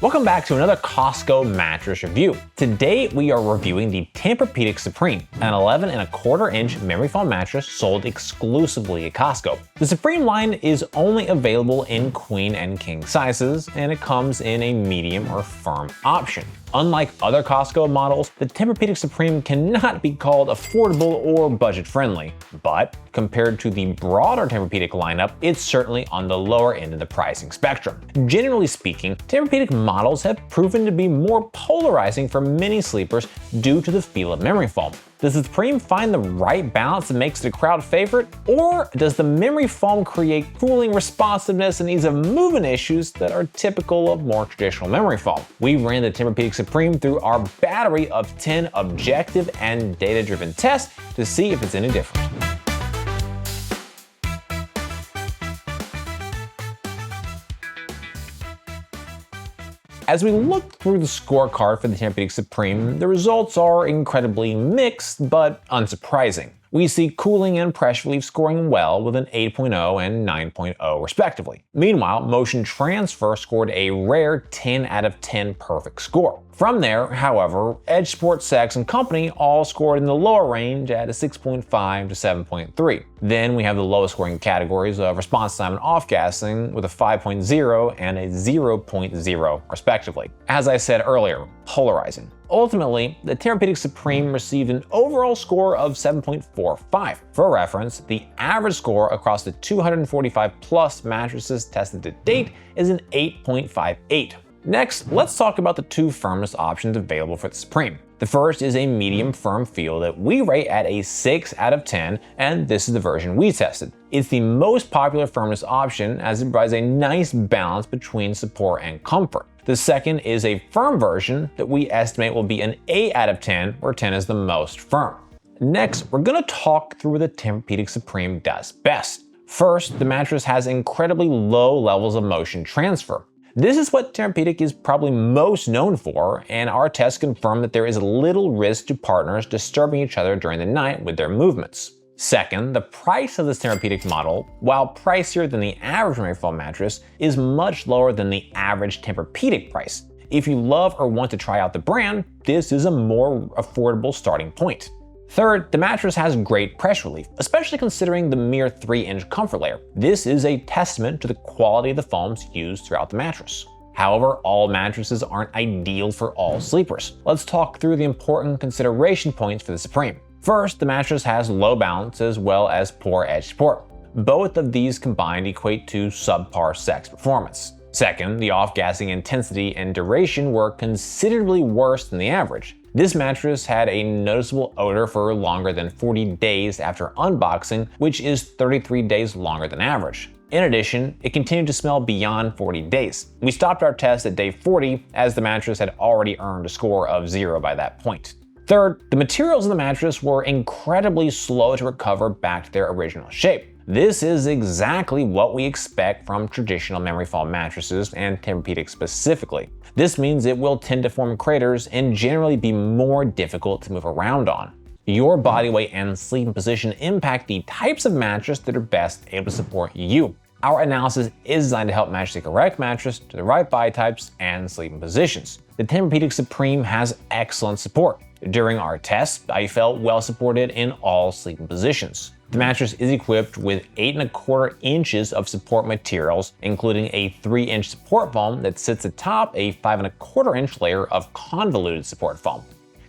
Welcome back to another Costco mattress review. Today we are reviewing the Tempurpedic Supreme, an 11.25-inch memory foam mattress sold exclusively at Costco. The Supreme line is only available in queen and king sizes, and it comes in a medium or firm option. Unlike other Costco models, the Tempurpedic Supreme cannot be called affordable or budget-friendly, but compared to the broader Tempurpedic lineup, it's certainly on the lower end of the pricing spectrum. Generally speaking, Tempurpedic models have proven to be more polarizing for many sleepers due to the feel of memory foam. Does the Supreme find the right balance that makes it a crowd favorite? Or does the memory foam create cooling responsiveness and ease of movement issues that are typical of more traditional memory foam? We ran the Tempurpedic Supreme through our battery of 10 objective and data-driven tests to see if it's any different. As we look through the scorecard for the Tempurpedic Supreme, the results are incredibly mixed but unsurprising. We see cooling and pressure relief scoring well with an 8.0 and 9.0 respectively. Meanwhile, motion transfer scored a rare 10 out of 10 perfect score. From there, however, Edge Sport, Sex, and Company all scored in the lower range at a 6.5 to 7.3. Then we have the lowest scoring categories of response time and off-gassing with a 5.0 and a 0.0 respectively. As I said earlier, polarizing. Ultimately, the Tempurpedic Supreme received an overall score of 7.45. For reference, the average score across the 245 plus mattresses tested to date is an 8.58. Next, let's talk about the two firmness options available for the Supreme. The first is a medium firm feel that we rate at a 6 out of 10, and this is the version we tested. It's the most popular firmness option as it provides a nice balance between support and comfort. The second is a firm version that we estimate will be an 8 out of 10, where 10 is the most firm. Next, we're going to talk through what the Tempurpedic Supreme does best. First, the mattress has incredibly low levels of motion transfer. This is what Tempurpedic is probably most known for, and our tests confirm that there is little risk to partners disturbing each other during the night with their movements. Second, the price of this Tempurpedic model, while pricier than the average memory foam mattress, is much lower than the average Tempurpedic price. If you love or want to try out the brand, this is a more affordable starting point. Third, the mattress has great pressure relief, especially considering the mere 3-inch comfort layer. This is a testament to the quality of the foams used throughout the mattress. However, all mattresses aren't ideal for all sleepers. Let's talk through the important consideration points for the Supreme. First, the mattress has low balance as well as poor edge support. Both of these combined equate to subpar sex performance. Second, the off-gassing intensity and duration were considerably worse than the average. This mattress had a noticeable odor for longer than 40 days after unboxing, which is 33 days longer than average. In addition, it continued to smell beyond 40 days. We stopped our test at day 40 as the mattress had already earned a score of 0 by that point. Third, the materials of the mattress were incredibly slow to recover back to their original shape. This is exactly what we expect from traditional memory foam mattresses and Tempurpedic specifically. This means it will tend to form craters and generally be more difficult to move around on. Your body weight and sleeping position impact the types of mattress that are best able to support you. Our analysis is designed to help match the correct mattress to the right body types and sleeping positions. The Tempurpedic Supreme has excellent support. During our test, I felt well supported in all sleeping positions. The mattress is equipped with 8.25 inches of support materials, including a 3-inch support foam that sits atop a 5.25-inch layer of convoluted support foam.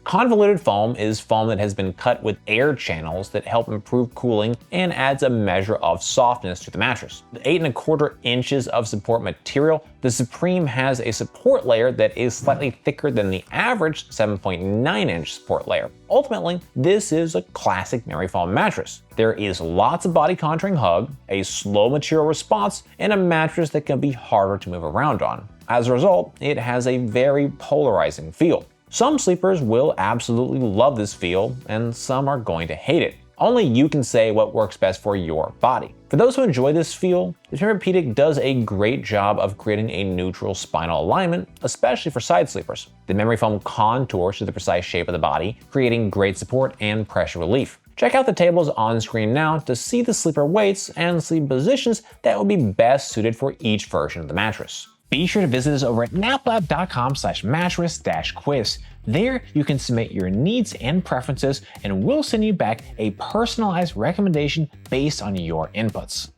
Convoluted foam is foam that has been cut with air channels that help improve cooling and adds a measure of softness to the mattress. The 8.25 inches of support material, the Supreme has a support layer that is slightly thicker than the average 7.9-inch support layer. Ultimately, this is a classic memory foam mattress. There is lots of body contouring hug, a slow material response, and a mattress that can be harder to move around on. As a result, it has a very polarizing feel. Some sleepers will absolutely love this feel, and some are going to hate it. Only you can say what works best for your body. For those who enjoy this feel, the Tempurpedic does a great job of creating a neutral spinal alignment, especially for side sleepers. The memory foam contours to the precise shape of the body, creating great support and pressure relief. Check out the tables on screen now to see the sleeper weights and sleep positions that will be best suited for each version of the mattress. Be sure to visit us over at naplab.com/mattress-quiz. There, you can submit your needs and preferences, and we'll send you back a personalized recommendation based on your inputs.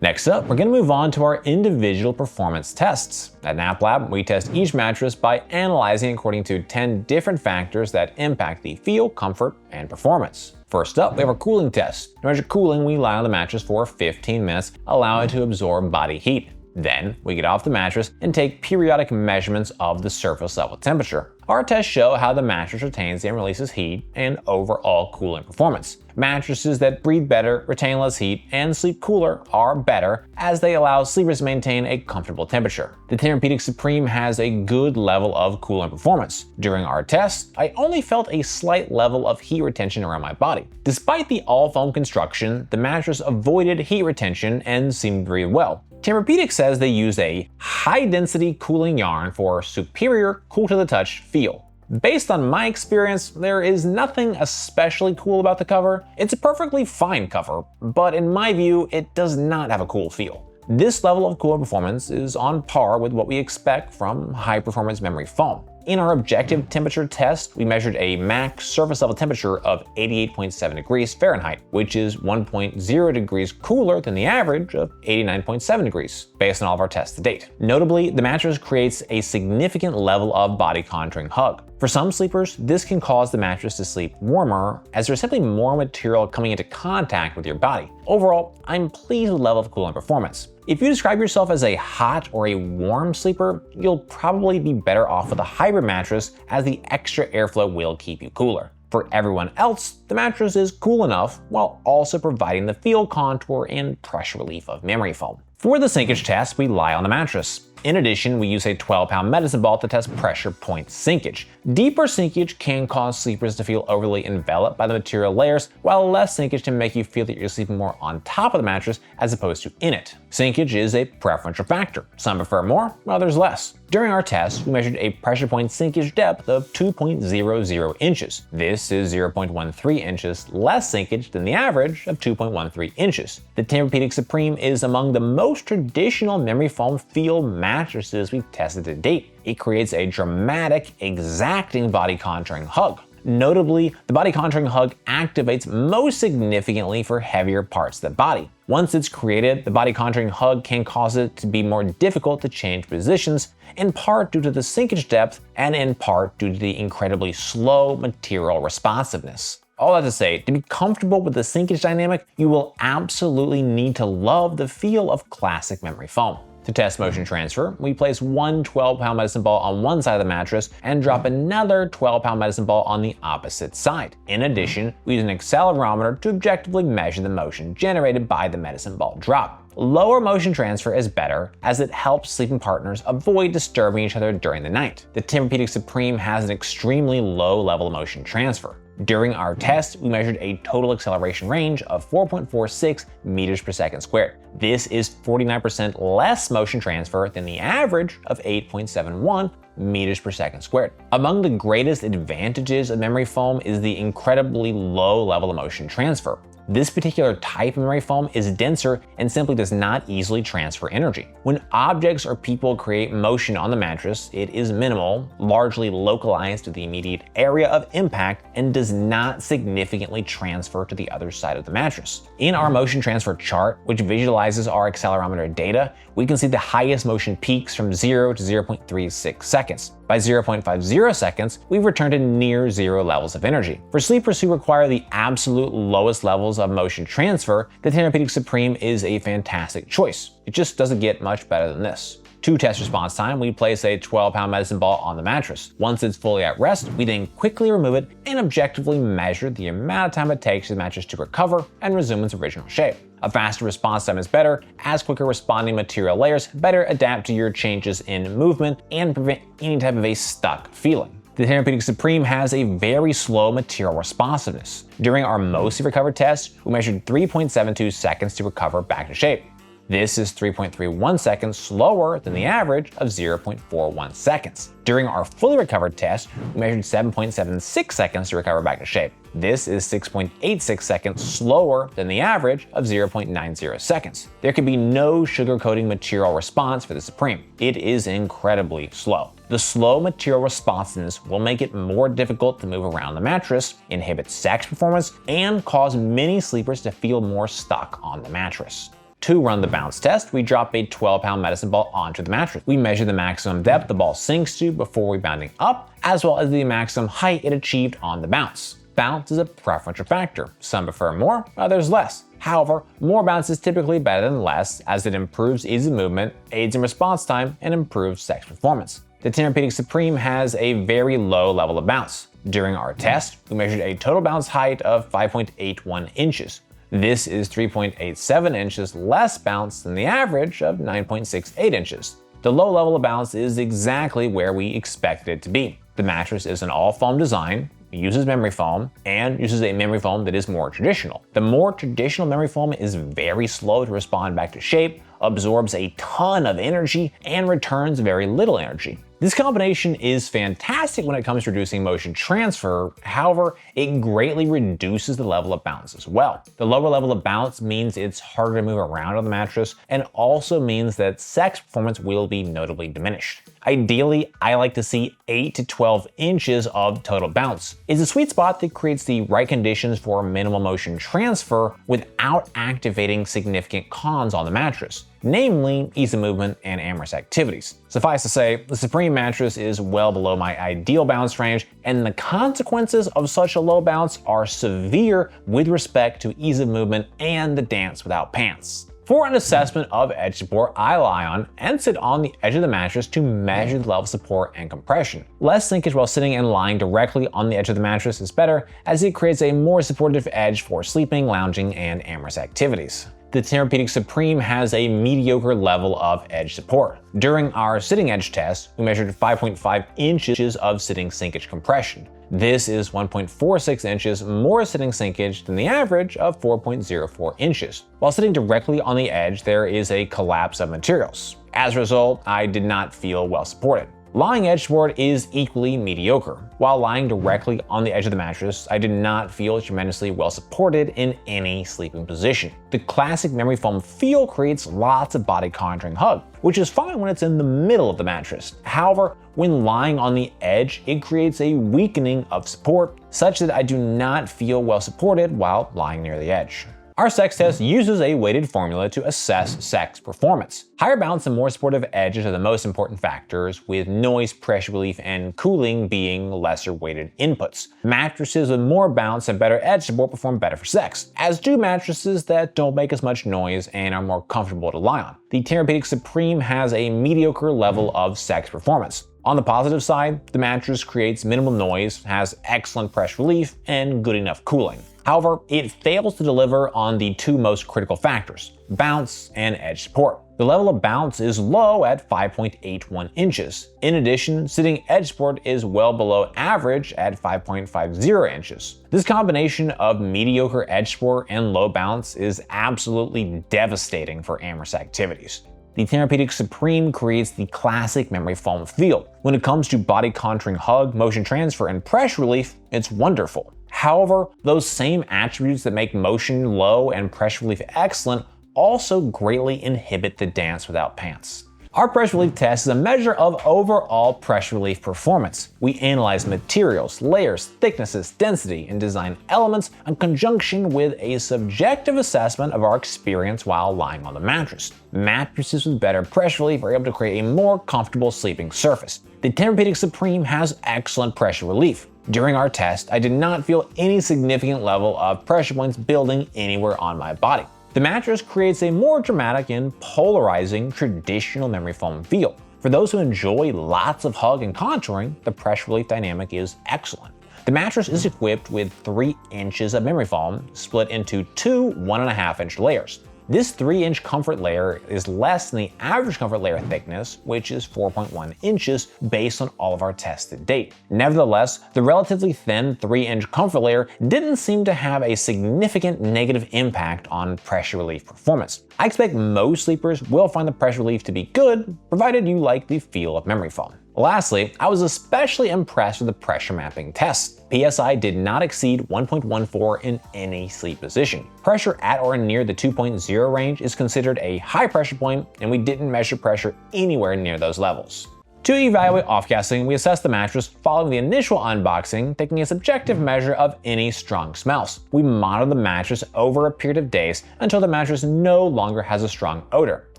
Next up, we're going to move on to our individual performance tests. At NapLab, we test each mattress by analyzing according to 10 different factors that impact the feel, comfort, and performance. First up, we have our cooling test. To measure cooling, we lie on the mattress for 15 minutes, allowing it to absorb body heat. Then, we get off the mattress and take periodic measurements of the surface level temperature. Our tests show how the mattress retains and releases heat and overall cooling performance. Mattresses that breathe better, retain less heat, and sleep cooler are better as they allow sleepers to maintain a comfortable temperature. The Tempurpedic Supreme has a good level of cooling performance. During our test, I only felt a slight level of heat retention around my body. Despite the all-foam construction, the mattress avoided heat retention and seemed to breathe well. Tempurpedic says they use a high-density cooling yarn for superior cool-to-the-touch feel. Based on my experience, there is nothing especially cool about the cover. It's a perfectly fine cover, but in my view, it does not have a cool feel. This level of cooling performance is on par with what we expect from high-performance memory foam. In our objective temperature test, we measured a max surface level temperature of 88.7 degrees Fahrenheit, which is 1.0 degrees cooler than the average of 89.7 degrees, based on all of our tests to date. Notably, the mattress creates a significant level of body contouring hug. For some sleepers, this can cause the mattress to sleep warmer, as there's simply more material coming into contact with your body. Overall, I'm pleased with the level of cooling performance. If you describe yourself as a hot or a warm sleeper, you'll probably be better off with a hybrid mattress, as the extra airflow will keep you cooler. For everyone else, the mattress is cool enough while also providing the feel, contour, and pressure relief of memory foam. For the sinkage test, we lie on the mattress. In addition, we use a 12-pound medicine ball to test pressure point sinkage. Deeper sinkage can cause sleepers to feel overly enveloped by the material layers, while less sinkage can make you feel that you're sleeping more on top of the mattress as opposed to in it. Sinkage is a preferential factor. Some prefer more, others less. During our test, we measured a pressure point sinkage depth of 2.00 inches. This is 0.13 inches less sinkage than the average of 2.13 inches. The Tempurpedic Supreme is among the most traditional memory foam feel mattresses we've tested to date. It creates a dramatic, exacting body contouring hug. Notably, the body contouring hug activates most significantly for heavier parts of the body. Once it's created, the body contouring hug can cause it to be more difficult to change positions, in part due to the sinkage depth and in part due to the incredibly slow material responsiveness. All that to say, to be comfortable with the sinkage dynamic, you will absolutely need to love the feel of classic memory foam. To test motion transfer, we place one 12-pound medicine ball on one side of the mattress and drop another 12-pound medicine ball on the opposite side. In addition, we use an accelerometer to objectively measure the motion generated by the medicine ball drop. Lower motion transfer is better, as it helps sleeping partners avoid disturbing each other during the night. The Tempurpedic Supreme has an extremely low level of motion transfer. During our test, we measured a total acceleration range of 4.46 meters per second squared. This is 49% less motion transfer than the average of 8.71 meters per second squared. Among the greatest advantages of memory foam is the incredibly low level of motion transfer. This particular type of memory foam is denser and simply does not easily transfer energy. When objects or people create motion on the mattress, it is minimal, largely localized to the immediate area of impact, and does not significantly transfer to the other side of the mattress. In our motion transfer chart, which visualizes our accelerometer data, we can see the highest motion peaks from 0 to 0.36 seconds. By 0.50 seconds, we've returned to near zero levels of energy. For sleepers who require the absolute lowest levels of motion transfer, the Tempurpedic Supreme is a fantastic choice. It just doesn't get much better than this. To test response time, we place a 12-pound medicine ball on the mattress. Once it's fully at rest, we then quickly remove it and objectively measure the amount of time it takes for the mattress to recover and resume its original shape. A faster response time is better, as quicker responding material layers better adapt to your changes in movement and prevent any type of a stuck feeling. The Tempurpedic Supreme has a very slow material responsiveness. During our mostly recovered test, we measured 3.72 seconds to recover back to shape. This is 3.31 seconds slower than the average of 0.41 seconds. During our fully recovered test, we measured 7.76 seconds to recover back to shape. This is 6.86 seconds slower than the average of 0.90 seconds. There can be no sugarcoating material response for the Supreme. It is incredibly slow. The slow material responsiveness will make it more difficult to move around the mattress, inhibit sex performance, and cause many sleepers to feel more stuck on the mattress. To run the bounce test, we drop a 12-pound medicine ball onto the mattress. We measure the maximum depth the ball sinks to before rebounding up, as well as the maximum height it achieved on the bounce. Bounce is a preferential factor. Some prefer more, others less. However, more bounce is typically better than less, as it improves ease of movement, aids in response time, and improves sex performance. The Tempurpedic Supreme has a very low level of bounce. During our test, we measured a total bounce height of 5.81 inches. This is 3.87 inches less bounce than the average of 9.68 inches. The low level of bounce is exactly where we expected it to be. The mattress is an all-foam design, uses memory foam, and uses a memory foam that is more traditional. The more traditional memory foam is very slow to respond back to shape, absorbs a ton of energy, and returns very little energy. This combination is fantastic when it comes to reducing motion transfer. However, it greatly reduces the level of bounce as well. The lower level of bounce means it's harder to move around on the mattress, and also means that sex performance will be notably diminished. Ideally, I like to see 8 to 12 inches of total bounce. It's a sweet spot that creates the right conditions for minimal motion transfer without activating significant cons on the mattress, namely ease of movement and amorous activities. Suffice to say, the Supreme mattress is well below my ideal bounce range, and the consequences of such a low bounce are severe with respect to ease of movement and the dance without pants. For an assessment of edge support, I lie on and sit on the edge of the mattress to measure the level of support and compression. Less sinkage while sitting and lying directly on the edge of the mattress is better, as it creates a more supportive edge for sleeping, lounging, and amorous activities. The Tempurpedic Supreme has a mediocre level of edge support. During our sitting edge test, we measured 5.5 inches of sitting sinkage compression. This is 1.46 inches more sitting sinkage than the average of 4.04 inches. While sitting directly on the edge, there is a collapse of materials. As a result, I did not feel well supported. Lying edge support is equally mediocre. While lying directly on the edge of the mattress, I did not feel tremendously well supported in any sleeping position. The classic memory foam feel creates lots of body contouring hug, which is fine when it's in the middle of the mattress. However, when lying on the edge, it creates a weakening of support, such that I do not feel well supported while lying near the edge. Our sex test uses a weighted formula to assess sex performance. Higher bounce and more supportive edges are the most important factors, with noise, pressure relief, and cooling being lesser weighted inputs. Mattresses with more bounce and better edge support perform better for sex, as do mattresses that don't make as much noise and are more comfortable to lie on. The Tempurpedic Supreme has a mediocre level of sex performance. On the positive side, the mattress creates minimal noise, has excellent pressure relief, and good enough cooling. However, it fails to deliver on the two most critical factors, bounce and edge support. The level of bounce is low at 5.81 inches. In addition, sitting edge support is well below average at 5.50 inches. This combination of mediocre edge support and low bounce is absolutely devastating for amorous activities. The Tempurpedic Supreme creates the classic memory foam feel. When it comes to body contouring hug, motion transfer, and pressure relief, it's wonderful. However, those same attributes that make motion low and pressure relief excellent also greatly inhibit the dance without pants. Our pressure relief test is a measure of overall pressure relief performance. We analyze materials, layers, thicknesses, density, and design elements in conjunction with a subjective assessment of our experience while lying on the mattress. Mattresses with better pressure relief are able to create a more comfortable sleeping surface. The Tempurpedic Supreme has excellent pressure relief. During our test, I did not feel any significant level of pressure points building anywhere on my body. The mattress creates a more dramatic and polarizing traditional memory foam feel. For those who enjoy lots of hug and contouring, the pressure relief dynamic is excellent. The mattress is equipped with 3 inches of memory foam split into two 1.5-inch layers. This 3-inch comfort layer is less than the average comfort layer thickness, which is 4.1 inches based on all of our tests to date. Nevertheless, the relatively thin 3-inch comfort layer didn't seem to have a significant negative impact on pressure relief performance. I expect most sleepers will find the pressure relief to be good, provided you like the feel of memory foam. Lastly, I was especially impressed with the pressure mapping test. PSI did not exceed 1.14 in any sleep position. Pressure at or near the 2.0 range is considered a high pressure point, and we didn't measure pressure anywhere near those levels. To evaluate off-gassing, we assessed the mattress following the initial unboxing, taking a subjective measure of any strong smells. We monitored the mattress over a period of days until the mattress no longer has a strong odor.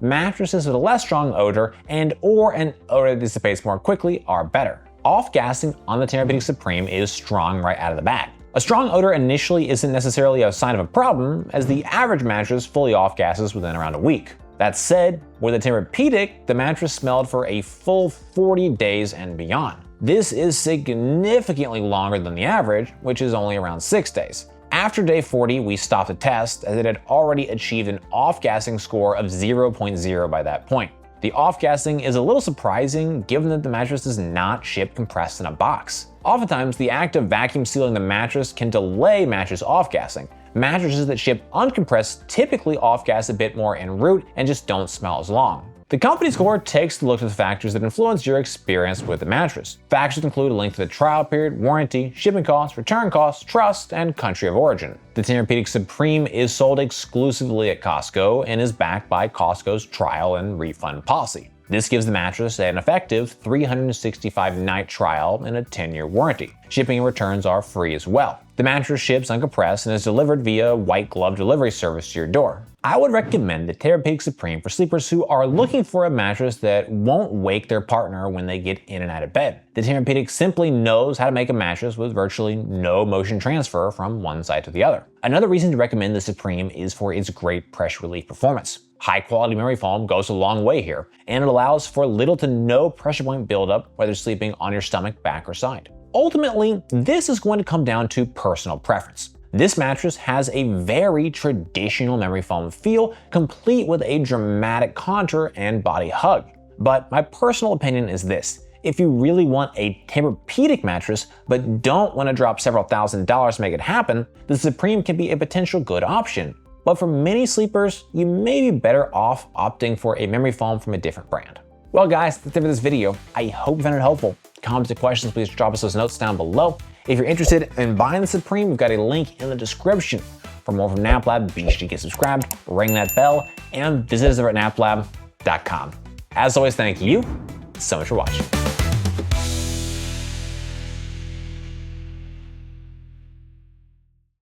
Mattresses with a less strong odor and/or an odor that dissipates more quickly are better. Off-gassing on the Tempurpedic Supreme is strong right out of the bat. A strong odor initially isn't necessarily a sign of a problem, as the average mattress fully off-gasses within around a week. That said, with the Tempurpedic, the mattress smelled for a full 40 days and beyond. This is significantly longer than the average, which is only around 6 days. After day 40, we stopped the test, as it had already achieved an off-gassing score of 0.0 by that point. The off-gassing is a little surprising given that the mattress does not ship compressed in a box. Oftentimes, the act of vacuum sealing the mattress can delay mattress off-gassing. Mattresses that ship uncompressed typically off-gas a bit more en route and just don't smell as long. The company score takes a look at the factors that influence your experience with the mattress. Factors include length of the trial period, warranty, shipping costs, return costs, trust, and country of origin. The Tempurpedic Supreme is sold exclusively at Costco and is backed by Costco's trial and refund policy. This gives the mattress an effective 365-night trial and a 10-year warranty. Shipping and returns are free as well. The mattress ships uncompressed and is delivered via white glove delivery service to your door. I would recommend the Tempurpedic Supreme for sleepers who are looking for a mattress that won't wake their partner when they get in and out of bed. The Tempurpedic simply knows how to make a mattress with virtually no motion transfer from one side to the other. Another reason to recommend the Supreme is for its great pressure relief performance. High-quality memory foam goes a long way here, and it allows for little to no pressure point buildup whether sleeping on your stomach, back, or side. Ultimately, this is going to come down to personal preference. This mattress has a very traditional memory foam feel, complete with a dramatic contour and body hug. But my personal opinion is this: if you really want a Tempurpedic mattress but don't want to drop several $1,000s to make it happen, the Supreme can be a potential good option. But for many sleepers, you may be better off opting for a memory foam from a different brand. Well guys, that's it for this video. I hope you found it helpful. Comments and questions, please drop us those notes down below. If you're interested in buying the Supreme, we've got a link in the description. For more from NapLab, be sure to get subscribed, ring that bell, and visit us over at naplab.com. As always, thank you so much for watching.